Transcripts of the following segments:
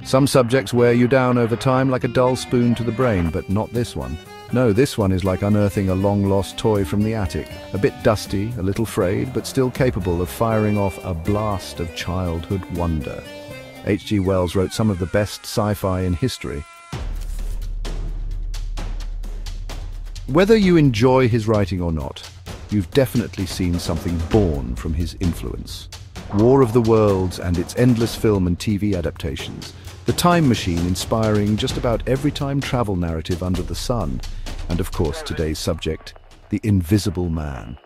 Some subjects wear you down over time like a dull spoon to the brain, but not this one. No, this one is like unearthing a long-lost toy from the attic. A bit dusty, a little frayed, but still capable of firing off a blast of childhood wonder. H.G. Wells wrote some of the best sci-fi in history. Whether you enjoy his writing or not, you've definitely seen something born from his influence. War of the Worlds and its endless film and TV adaptations. The Time Machine inspiring just about every time travel narrative under the sun. And of course, today's subject, the Invisible Man.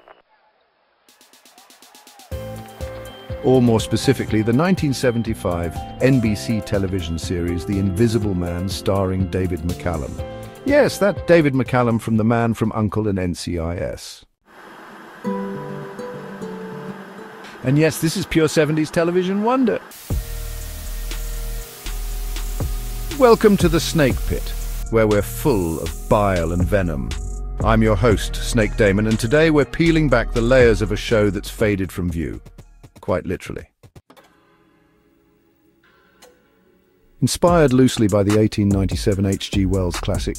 Or more specifically, the 1975 NBC television series The Invisible Man starring David McCallum. Yes, that David McCallum from The Man from U.N.C.L.E. and NCIS. And yes, this is pure 70s television wonder. Welcome to the Snake Pit, where we're full of bile and venom. I'm your host, Snake Daemon, and today we're peeling back the layers of a show that's faded from view. Quite literally. Inspired loosely by the 1897 H.G. Wells classic,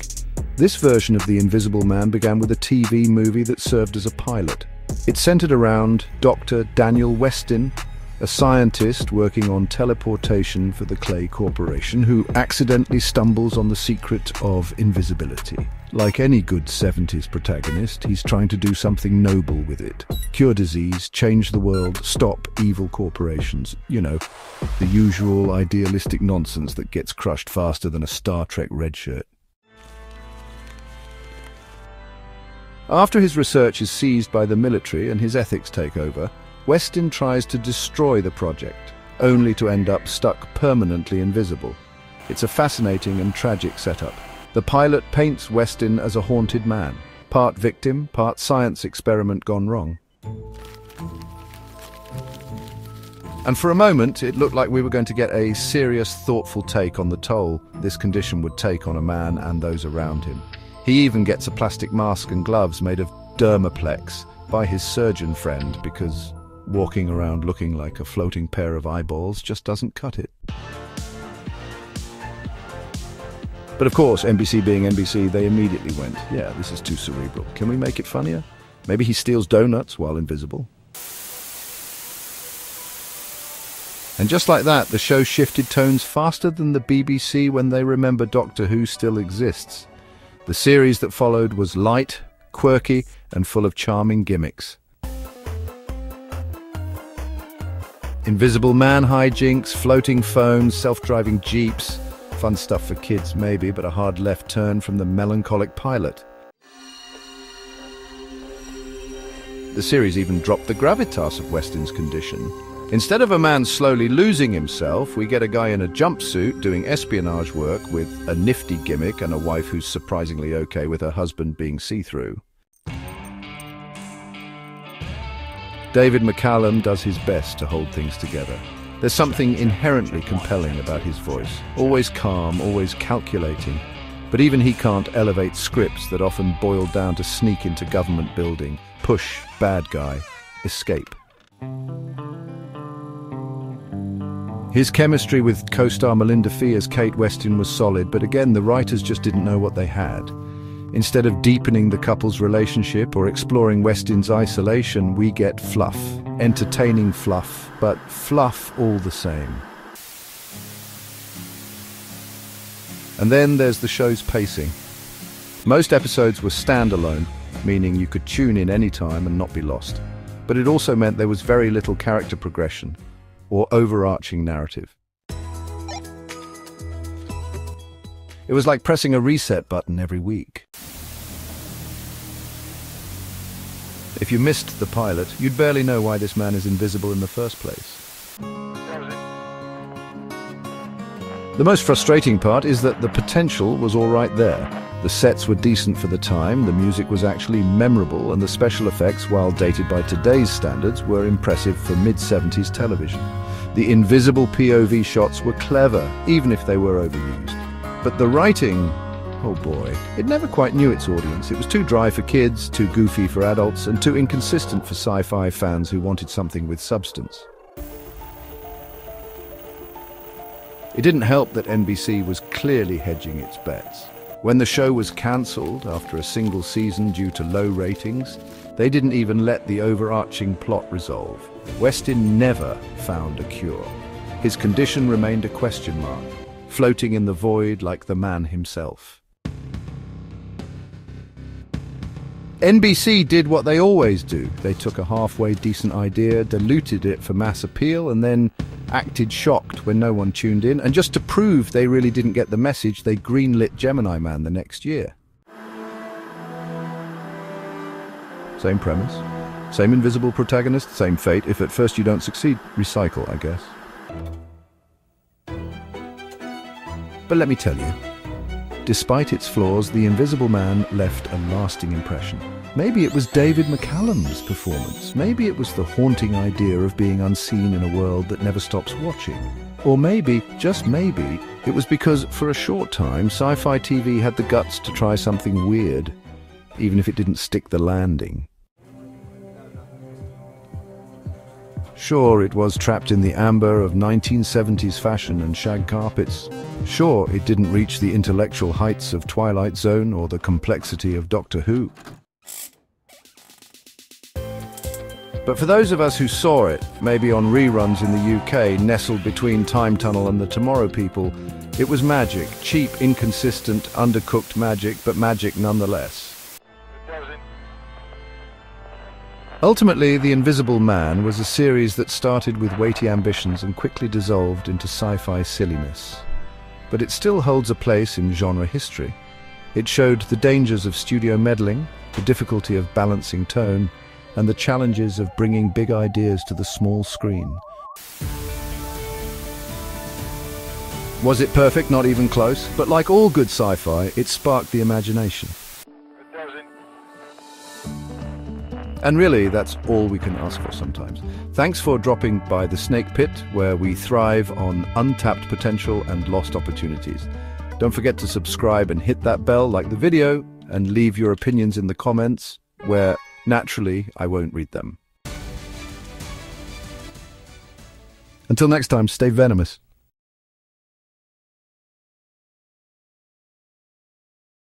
this version of The Invisible Man began with a TV movie that served as a pilot. It centered around Dr. Daniel Westin, a scientist working on teleportation for the Clay Corporation who accidentally stumbles on the secret of invisibility. Like any good 70s protagonist, he's trying to do something noble with it. Cure disease, change the world, stop evil corporations. You know, the usual idealistic nonsense that gets crushed faster than a Star Trek red shirt. After his research is seized by the military and his ethics take over, Westin tries to destroy the project, only to end up stuck permanently invisible. It's a fascinating and tragic setup. The pilot paints Westin as a haunted man, part victim, part science experiment gone wrong. And for a moment, it looked like we were going to get a serious, thoughtful take on the toll this condition would take on a man and those around him. He even gets a plastic mask and gloves made of Dermaplex by his surgeon friend because walking around looking like a floating pair of eyeballs just doesn't cut it. But of course, NBC being NBC, they immediately went, yeah, this is too cerebral. Can we make it funnier? Maybe he steals donuts while invisible. And just like that, the show shifted tones faster than the BBC when they remember Doctor Who still exists. The series that followed was light, quirky, and full of charming gimmicks. Invisible Man Hijinks, floating phones, self-driving jeeps. Fun stuff for kids, maybe, but a hard left turn from the melancholic pilot. The series even dropped the gravitas of Westin's condition. Instead of a man slowly losing himself, we get a guy in a jumpsuit doing espionage work with a nifty gimmick and a wife who's surprisingly okay with her husband being see-through. David McCallum does his best to hold things together. There's something inherently compelling about his voice. Always calm, always calculating. But even he can't elevate scripts that often boil down to sneak into government building, push, bad guy, escape. His chemistry with co-star Melinda Fee as Kate Westin was solid, but again, the writers just didn't know what they had. Instead of deepening the couple's relationship or exploring Westin's isolation, we get fluff. Entertaining fluff, but fluff all the same. And then there's the show's pacing. Most episodes were standalone, meaning you could tune in anytime and not be lost. But it also meant there was very little character progression or overarching narrative. It was like pressing a reset button every week. If you missed the pilot, you'd barely know why this man is invisible in the first place. The most frustrating part is that the potential was all right there. The sets were decent for the time, the music was actually memorable, and the special effects, while dated by today's standards, were impressive for mid-70s television. The invisible POV shots were clever, even if they were overused. But the writing, oh boy, it never quite knew its audience. It was too dry for kids, too goofy for adults, and too inconsistent for sci-fi fans who wanted something with substance. It didn't help that NBC was clearly hedging its bets. When the show was cancelled after a single season due to low ratings, they didn't even let the overarching plot resolve. Westin never found a cure. His condition remained a question mark, floating in the void like the man himself. NBC did what they always do. They took a halfway decent idea, diluted it for mass appeal, and then acted shocked when no one tuned in. And just to prove they really didn't get the message, they greenlit Gemini Man the next year. Same premise, same invisible protagonist, same fate. If at first you don't succeed, recycle, I guess. But let me tell you, despite its flaws, The Invisible Man left a lasting impression. Maybe it was David McCallum's performance. Maybe it was the haunting idea of being unseen in a world that never stops watching. Or maybe, just maybe, it was because for a short time, Sci-Fi TV had the guts to try something weird, even if it didn't stick the landing. Sure, it was trapped in the amber of 1970s fashion and shag carpets. Sure, it didn't reach the intellectual heights of Twilight Zone or the complexity of Doctor Who. But for those of us who saw it, maybe on reruns in the UK, nestled between Time Tunnel and the Tomorrow People, it was magic, cheap, inconsistent, undercooked magic, but magic nonetheless. Ultimately, The Invisible Man was a series that started with weighty ambitions and quickly dissolved into sci-fi silliness. But it still holds a place in genre history. It showed the dangers of studio meddling, the difficulty of balancing tone, and the challenges of bringing big ideas to the small screen. Was it perfect? Not even close. But like all good sci-fi, it sparked the imagination. And really, that's all we can ask for sometimes. Thanks for dropping by the Snake Pit, where we thrive on untapped potential and lost opportunities. Don't forget to subscribe and hit that bell, like the video, and leave your opinions in the comments, where, naturally, I won't read them. Until next time, stay venomous.